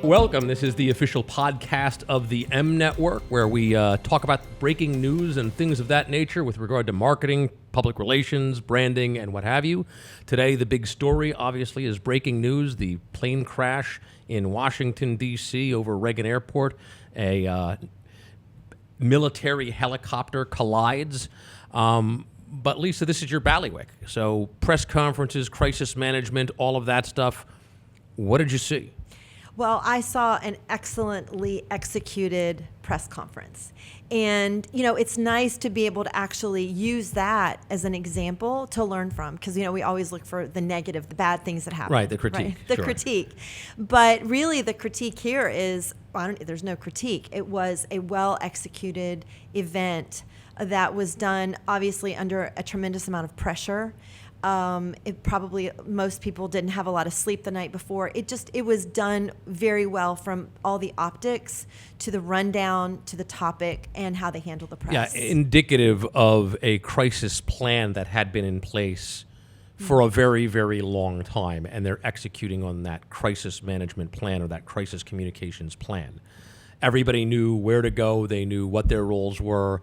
Welcome. This is the official podcast of the M Network, where we talk about breaking news and things of that nature with regard to marketing, public relations, branding, and what have you. Today, the big story, obviously, is breaking news: the plane crash in Washington, D.C. over Reagan Airport. A military helicopter collides. But Lisa, this is your bailiwick. So press conferences, crisis management, all of that stuff. What did you see? Well, I saw an excellently executed press conference. And, it's nice to be able to actually use that as an example to learn from. Because, we always look for the negative, the bad things that happen. Right, the critique. Right? The critique. But really, the critique here is, there's no critique. It was a well-executed event that was done, obviously, under a tremendous amount of pressure. Most people didn't have a lot of sleep the night before. It was done very well, from all the optics to the rundown to the topic and how they handle the press. Yeah, indicative of a crisis plan that had been in place for a very, very long time, and they're executing on that crisis management plan or that crisis communications plan. Everybody knew where to go. They knew what their roles were.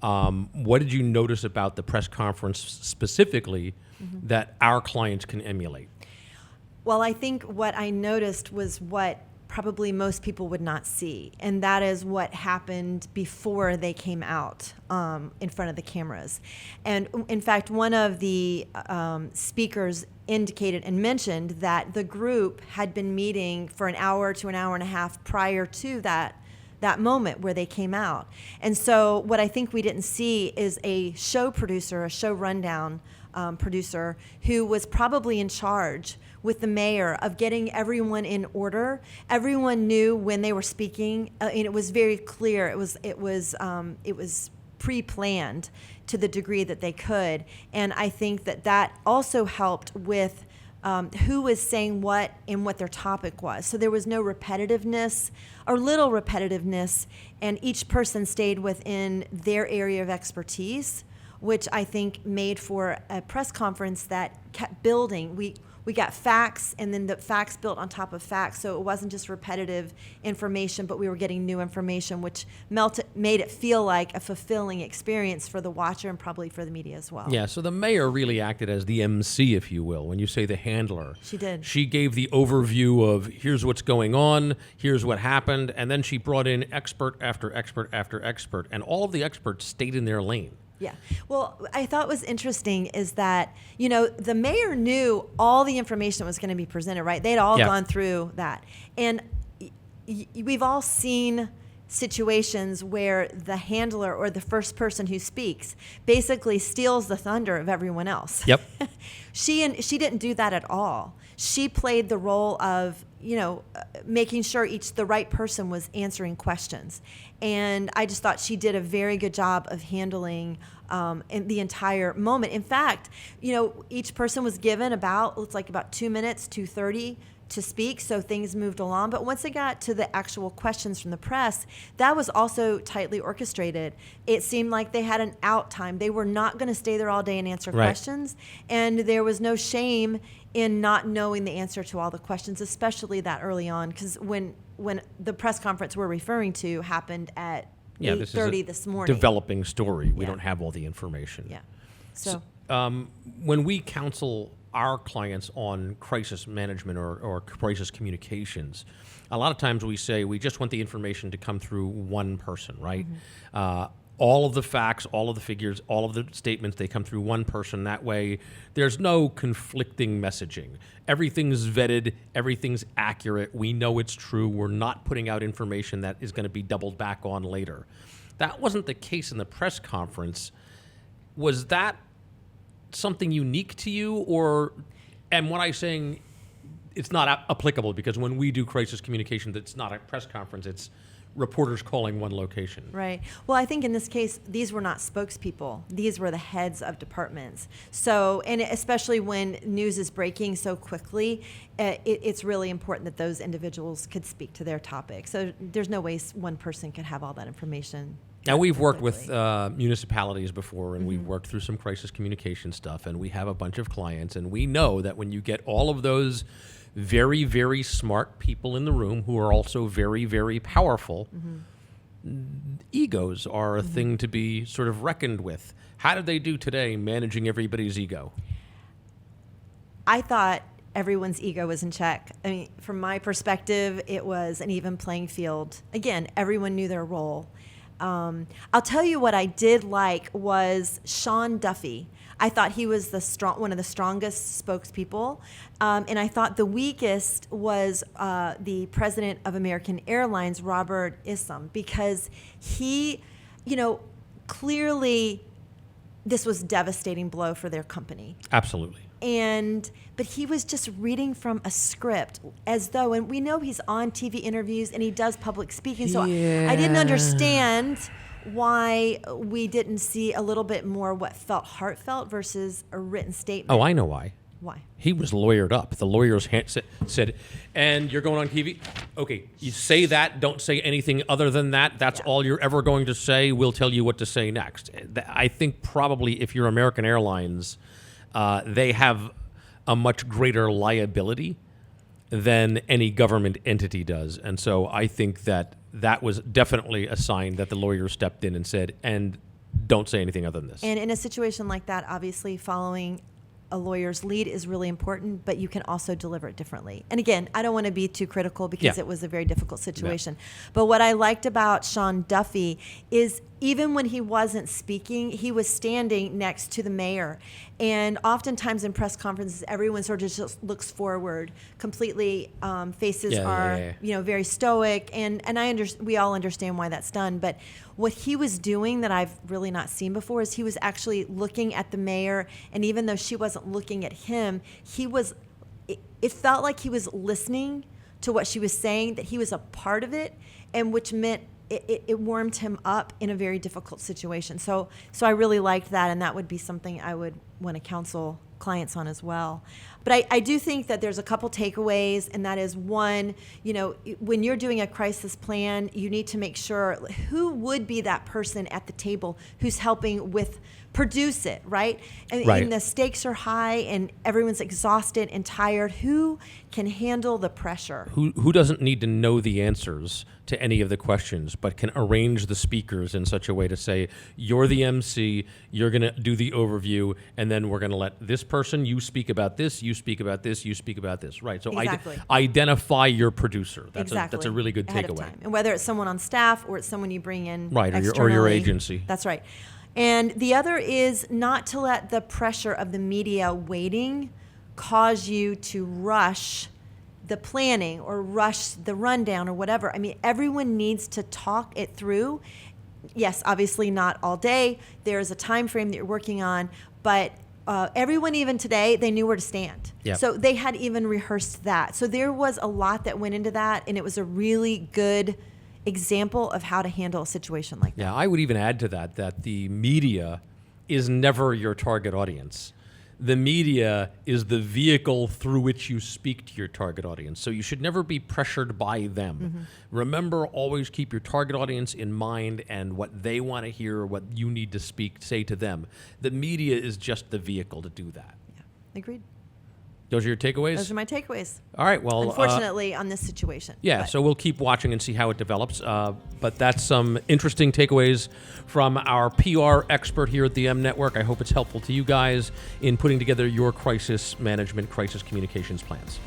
What did you notice about the press conference specifically that our clients can emulate? Well, I think what I noticed was what probably most people would not see, and that is what happened before they came out in front of the cameras. And in fact, one of the speakers indicated and mentioned that the group had been meeting for an hour to an hour and a half prior to that moment where they came out. And so what I think we didn't see is a show producer, a show rundown producer, who was probably in charge with the mayor of getting everyone in order. Everyone knew when they were speaking, and it was very clear. It was pre-planned to the degree that they could. And I think that also helped with who was saying what and what their topic was. So there was no repetitiveness or little repetitiveness, and each person stayed within their area of expertise, which I think made for a press conference that kept building. We got facts, and then the facts built on top of facts, so it wasn't just repetitive information, but we were getting new information, which made it feel like a fulfilling experience for the watcher and probably for the media as well. Yeah, so the mayor really acted as the MC, if you will, when you say the handler. She did. She gave the overview of here's what's going on, here's what happened, and then she brought in expert after expert after expert, and all of the experts stayed in their lane. Yeah. Well, I thought was interesting is that, the mayor knew all the information was going to be presented, right? They'd all gone through that. And we've all seen situations where the handler or the first person who speaks basically steals the thunder of everyone else. Yep. She didn't do that at all. She played the role of, making sure the right person was answering questions. And I just thought she did a very good job of handling in the entire moment. In fact, each person was given about 2 minutes, 2:30 to speak, so things moved along. But once it got to the actual questions from the press, that was also tightly orchestrated. It seemed like they had an out time. They were not going to stay there all day and answer questions, and there was no shame in not knowing the answer to all the questions, especially that early on, because when the press conference we're referring to happened at 8:30 this morning. Developing story. We don't have all the information. Yeah. So when we counsel our clients on crisis management or crisis communications, a lot of times we say we just want the information to come through one person, right? All of the facts, all of the figures, all of the statements, they come through one person. That way, there's no conflicting messaging. Everything's vetted. Everything's accurate. We know it's true. We're not putting out information that is going to be doubled back on later. That wasn't the case in the press conference. Was that something unique to you, or am what I'm saying it's not applicable? Because when we do crisis communications, it's not a press conference. It's reporters calling one location. Right. Well, I think in this case, these were not spokespeople. These were the heads of departments. So, and especially when news is breaking so quickly, it's really important that those individuals could speak to their topic. So there's no way one person could have all that information. Now, we've worked with quickly. municipalities before, and we've worked through some crisis communication stuff, and we have a bunch of clients, and we know that when you get all of those very, very smart people in the room who are also very, very powerful, egos are a thing to be sort of reckoned with. How did they do today managing everybody's ego? I thought everyone's ego was in check. I mean, from my perspective, it was an even playing field. Again, everyone knew their role. I'll tell you what I did like was Sean Duffy. I thought he was one of the strongest spokespeople, and I thought the weakest was the president of American Airlines, Robert Issam, because he, clearly this was a devastating blow for their company. Absolutely. But he was just reading from a script as though, and we know he's on TV interviews and he does public speaking. So I didn't understand why we didn't see a little bit more what felt heartfelt versus a written statement. Oh, I know why. Why? He was lawyered up. The lawyers said, and you're going on TV? Okay, you say that, don't say anything other than that. That's all you're ever going to say. We'll tell you what to say next. I think probably if you're American Airlines, they have a much greater liability than any government entity does. And so I think that was definitely a sign that the lawyers stepped in and said, and don't say anything other than this. And in a situation like that, obviously following a lawyer's lead is really important, but you can also deliver it differently. And again, I don't want to be too critical because it was a very difficult situation. Yeah. But what I liked about Sean Duffy is even when he wasn't speaking, he was standing next to the mayor. And oftentimes in press conferences, everyone sort of just looks forward, completely faces are very stoic. And we all understand why that's done. But what he was doing that I've really not seen before is he was actually looking at the mayor. And even though she wasn't looking at him, it felt like he was listening to what she was saying, that he was a part of it, and which meant it warmed him up in a very difficult situation. So I really liked that, and that would be something I would want to counsel clients on as well. But I do think that there's a couple takeaways, and that is one, when you're doing a crisis plan, you need to make sure who would be that person at the table who's helping produce it, right? And the stakes are high and everyone's exhausted and tired. Who can handle the pressure? Who doesn't need to know the answers to any of the questions, but can arrange the speakers in such a way to say, you're the MC, you're going to do the overview, and then we're going to let this person, you speak about this, you speak about this, you speak about this. Right. So exactly. Identify your producer. That's exactly. That's a really good ahead takeaway. Of time. And whether it's someone on staff or it's someone you bring in or your agency. That's right. And the other is not to let the pressure of the media waiting cause you to rush the planning or rush the rundown or whatever. I mean, everyone needs to talk it through. Yes, obviously not all day. There's a time frame that you're working on, but everyone, even today, they knew where to stand. Yep. So they had even rehearsed that. So there was a lot that went into that, and it was a really good example of how to handle a situation like that. Yeah, I would even add to that the media is never your target audience. The media is the vehicle through which you speak to your target audience. So you should never be pressured by them. Mm-hmm. Remember, always keep your target audience in mind and what they want to hear, what you need to say to them. The media is just the vehicle to do that. Yeah, agreed. Those are your takeaways? Those are my takeaways. All right, well... Unfortunately, on this situation. Yeah, so we'll keep watching and see how it develops. But that's some interesting takeaways from our PR expert here at the M Network. I hope it's helpful to you guys in putting together your crisis management, crisis communications plans.